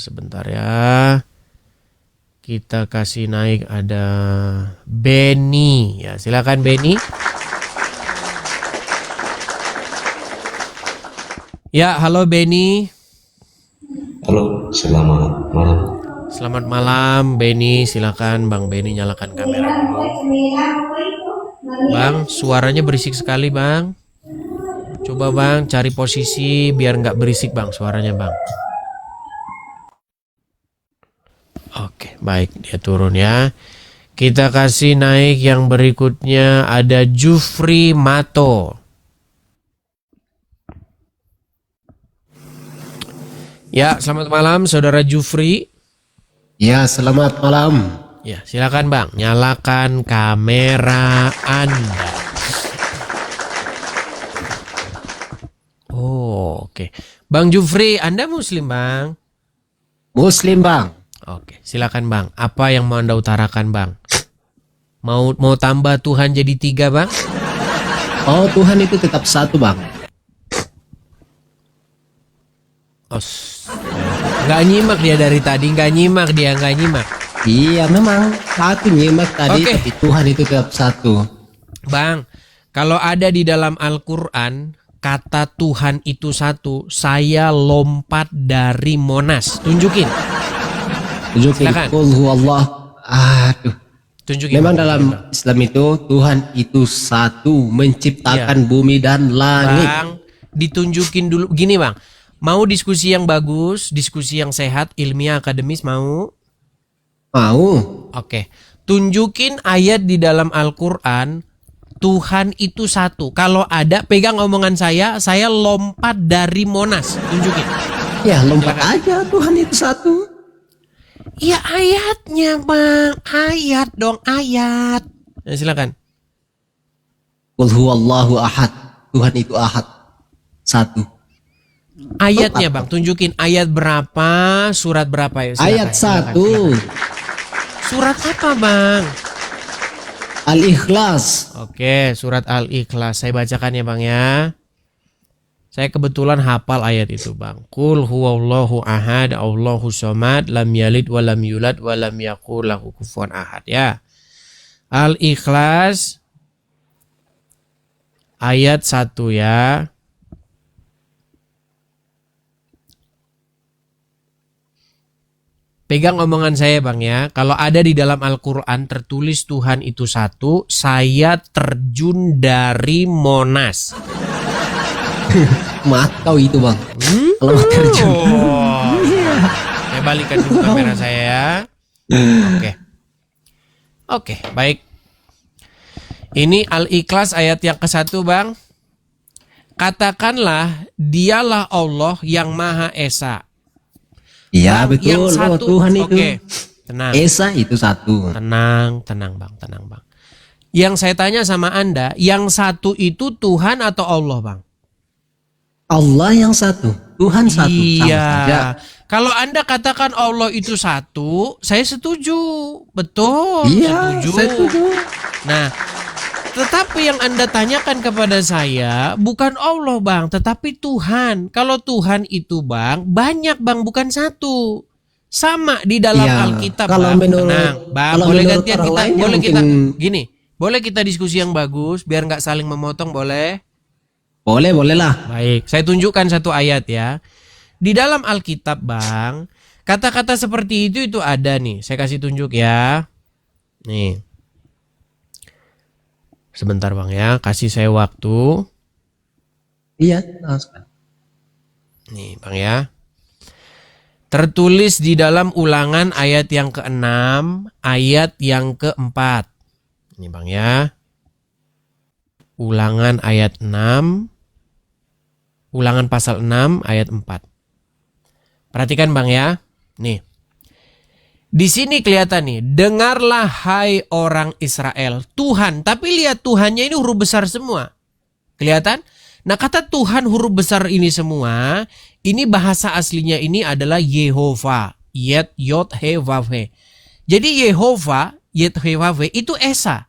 Sebentar ya. Kita kasih naik ada Benny. Ya, silakan Benny. Ya, halo Benny. Halo, selamat malam. Selamat malam Benny. Silakan Bang Benny nyalakan kamera dulu. Bang, suaranya berisik sekali Bang. Coba Bang cari posisi biar nggak berisik Bang suaranya Bang. Oke, baik, dia turun ya. Kita kasih naik yang berikutnya ada Jufri Mato. Ya, selamat malam Saudara Jufri. Ya, selamat malam. Ya, silakan Bang, nyalakan kamera Anda. Oh, oke. Bang Jufri, Anda Muslim, Bang? Muslim, Bang. Oke, silakan Bang. Apa yang mau Anda utarakan, Bang? Mau tambah Tuhan jadi 3, Bang? Oh, Tuhan itu tetap satu, Bang. Nggak nyimak dia dari tadi, nggak nyimak. Iya, memang satu nyimak tadi, Oke. tapi Tuhan itu tetap satu. Bang, kalau ada di dalam Al-Quran, kata Tuhan itu satu, saya lompat dari Monas. Tunjukin. Silakan. Qul huwallah. Aduh. Tunjukin. Memang Bang. dalam Islam itu Tuhan itu satu, menciptakan bumi dan langit. Bang, ditunjukin dulu. Gini Bang, mau diskusi yang bagus, diskusi yang sehat, ilmiah, akademis, mau? Mau? Oke. Tunjukin ayat di dalam Al-Quran, Tuhan itu satu. Kalau ada, pegang omongan saya lompat dari Monas. Tunjukin. Ya, lompat aja, Tuhan itu satu. Ya ayatnya Bang, ayat dong, ayat. Ya, silakan. Qul huwallahu ahad. Tuhan itu ahad. Satu. Ayatnya Bang, tunjukin ayat berapa, surat berapa ya? Silakan, Ayat silakan, 1. silakan. Surat apa Bang? Al-Ikhlas. Oke, surat Al-Ikhlas. Saya bacakan ya Bang ya. Saya kebetulan hafal ayat itu Bang. Qul huwallahu ahad, Allahu somad, lam yalid wa lam yulad wa lam yakul lahu kufuwan ahad ya. Al-Ikhlas ayat 1 ya. Pegang omongan saya Bang ya. Kalau ada di dalam Al-Quran tertulis Tuhan itu satu, saya terjun dari Monas. Makau itu, Bang. Kalau terjun. Saya balikan dulu kamera saya ya. Oke, baik. Ini Al-Ikhlas ayat yang ke-1 Bang. Katakanlah dialah Allah yang Maha Esa. Iya, Bang, betul. yang satu, Tuhan itu. Oke, tenang. Esa itu satu. Tenang Bang. Yang saya tanya sama Anda, yang satu itu Tuhan atau Allah Bang? Allah yang satu, Tuhan satu. Iya. Sama saja. Kalau Anda katakan Allah itu satu, saya setuju. Betul, Iya, setuju. saya setuju. Nah, tetapi yang Anda tanyakan kepada saya bukan Allah Bang, tetapi Tuhan. Kalau Tuhan itu Bang, banyak Bang, bukan satu. Sama di dalam Iya, Alkitab kalau Bang. menurut- Tenang, Bang, kalau boleh menurut gantian orang kita, lain ya boleh kita mungkin- gini. Boleh kita diskusi yang bagus biar nggak saling memotong, boleh? Boleh lah. Baik, saya tunjukkan satu ayat ya. Di dalam Alkitab Bang, kata-kata seperti itu ada nih. Saya kasih tunjuk ya. Nih. Sebentar Bang ya, kasih saya waktu. Iya. Nih Bang ya. Tertulis di dalam Ulangan ayat yang ke-6, ayat yang ke-4. Ini Bang ya. Ulangan ayat 6. Ulangan pasal 6 ayat 4. Perhatikan Bang ya. Nih. Di sini kelihatan nih, dengarlah hai orang Israel, Tuhan, tapi lihat Tuhannya ini huruf besar semua. Kelihatan? Nah, kata Tuhan huruf besar ini semua, ini bahasa aslinya ini adalah Yehova, Yod He Vav He. Jadi Yehova, Yod He Vav He itu Esa.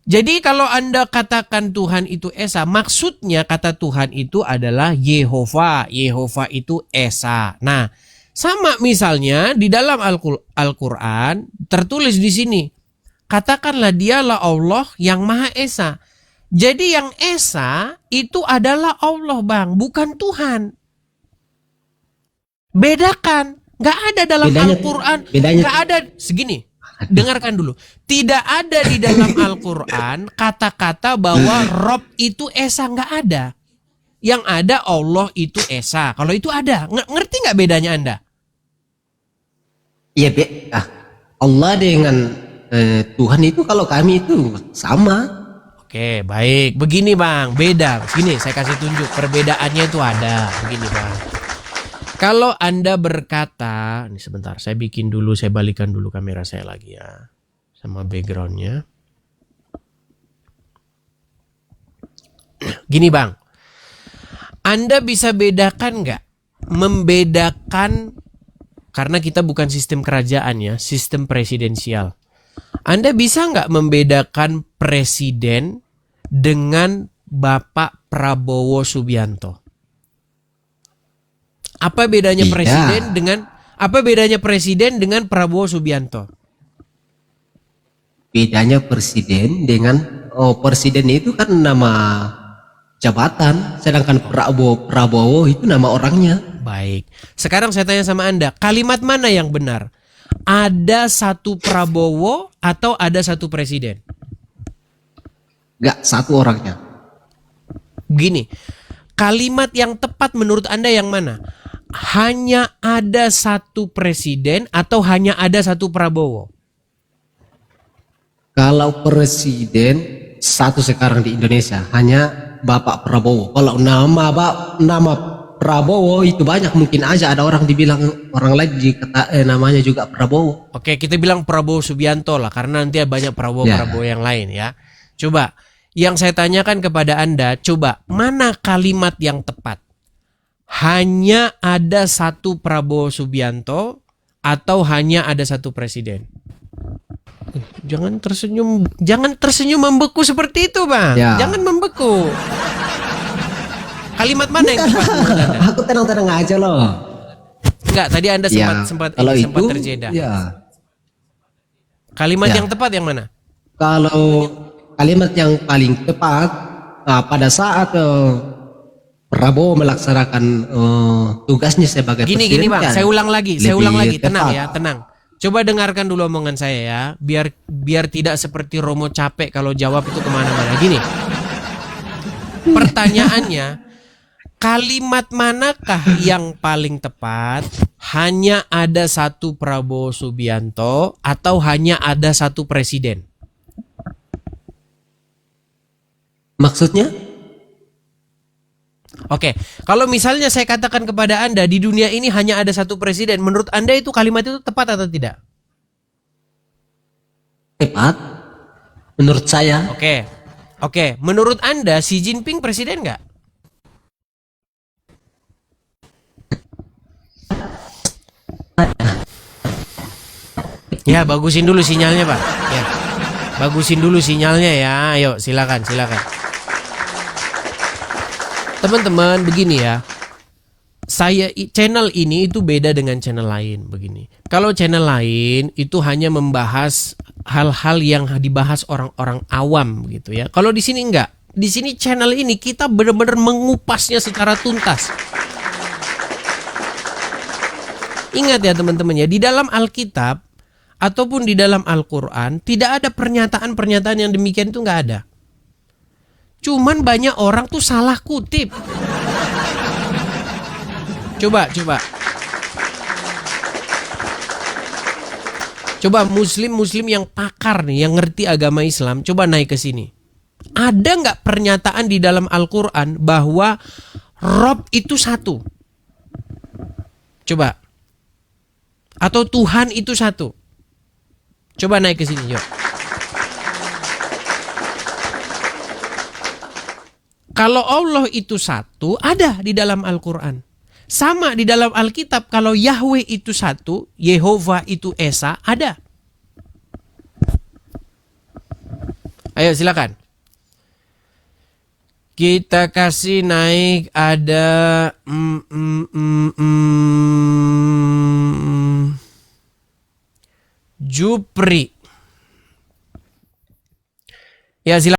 Jadi kalau Anda katakan Tuhan itu Esa, maksudnya kata Tuhan itu adalah Yehova. Yehova itu Esa. Nah, sama misalnya di dalam Al-Quran tertulis di sini, katakanlah dialah Allah yang Maha Esa. Jadi yang Esa itu adalah Allah, Bang, bukan Tuhan. Bedakan. Gak ada dalam Al-Quran. Gak ada. Segini. Dengarkan dulu. Tidak ada di dalam Al-Quran kata-kata bahwa Rob itu Esa. Nggak ada. Yang ada Allah itu Esa. Kalau itu ada. Ngerti nggak bedanya Anda? Iya, Allah dengan Tuhan itu kalau kami itu sama. Oke, baik. Begini Bang, beda. Sini saya kasih tunjuk. Perbedaannya itu ada. Begini Bang. Kalau Anda berkata, ini sebentar, saya bikin dulu, saya balikan dulu kamera saya lagi ya, sama backgroundnya. Gini Bang, Anda bisa bedakan nggak? Membedakan, karena kita bukan sistem kerajaan ya, sistem presidensial. Anda bisa nggak membedakan presiden dengan Bapak Prabowo Subianto? Apa bedanya presiden dengan Prabowo Subianto? Bedanya presiden dengan presiden itu kan nama jabatan, sedangkan Prabowo itu nama orangnya. Baik. Sekarang saya tanya sama Anda, kalimat mana yang benar? Ada satu Prabowo atau ada satu presiden? Gak, satu orangnya. Gini, kalimat yang tepat menurut Anda yang mana? Hanya ada satu presiden atau hanya ada satu Prabowo? Kalau presiden satu sekarang di Indonesia hanya Bapak Prabowo. Kalau nama Prabowo itu banyak, mungkin aja ada orang dibilang orang lain namanya juga Prabowo. Oke, kita bilang Prabowo Subianto lah, karena nanti banyak Prabowo yang lain ya. Coba, yang saya tanyakan kepada Anda, coba mana kalimat yang tepat? Hanya ada satu Prabowo Subianto atau hanya ada satu presiden? Jangan tersenyum membeku seperti itu, Bang. Ya. Jangan membeku. Kalimat mana yang tepat menurut Anda? Aku tenang-tenang aja loh. Enggak, tadi Anda sempat terjeda. Ya. Kalimat yang tepat yang mana? Kalau kalimat yang paling tepat pada saat Prabowo melaksanakan tugasnya sebagai presiden. Gini Bang, saya ulang lagi, tenang tepat. ya, tenang. Coba dengarkan dulu omongan saya ya, biar tidak seperti Romo capek kalau jawab itu kemana-mana. Gini, pertanyaannya, kalimat manakah yang paling tepat? Hanya ada satu Prabowo Subianto atau hanya ada satu presiden? Maksudnya? Oke, kalau misalnya saya katakan kepada Anda di dunia ini hanya ada satu presiden, menurut Anda itu kalimat itu tepat atau tidak? Tepat. Menurut saya. Oke. Menurut Anda Xi Jinping presiden nggak? Ya, bagusin dulu sinyalnya, Pak. Ya, bagusin dulu sinyalnya ya. Ayo, silakan. Teman-teman, begini ya. Channel ini itu beda dengan channel lain begini. Kalau channel lain itu hanya membahas hal-hal yang dibahas orang-orang awam gitu ya. Kalau di sini enggak. Di sini channel ini kita benar-benar mengupasnya secara tuntas. Ingat ya teman-teman ya, di dalam Alkitab ataupun di dalam Al-Quran tidak ada pernyataan-pernyataan yang demikian, itu enggak ada. Cuman banyak orang tuh salah kutip. Coba muslim yang pakar nih, yang ngerti agama Islam, coba naik ke sini. Ada nggak pernyataan di dalam Al-Quran bahwa Rob itu satu? Coba. Atau Tuhan itu satu? Coba naik ke sini, yuk. Kalau Allah itu satu, ada di dalam Al-Quran. Sama di dalam Alkitab, kalau Yahweh itu satu, Yehova itu Esa, ada. Ayo silakan. Kita kasih naik ada Jupri. Ya silakan.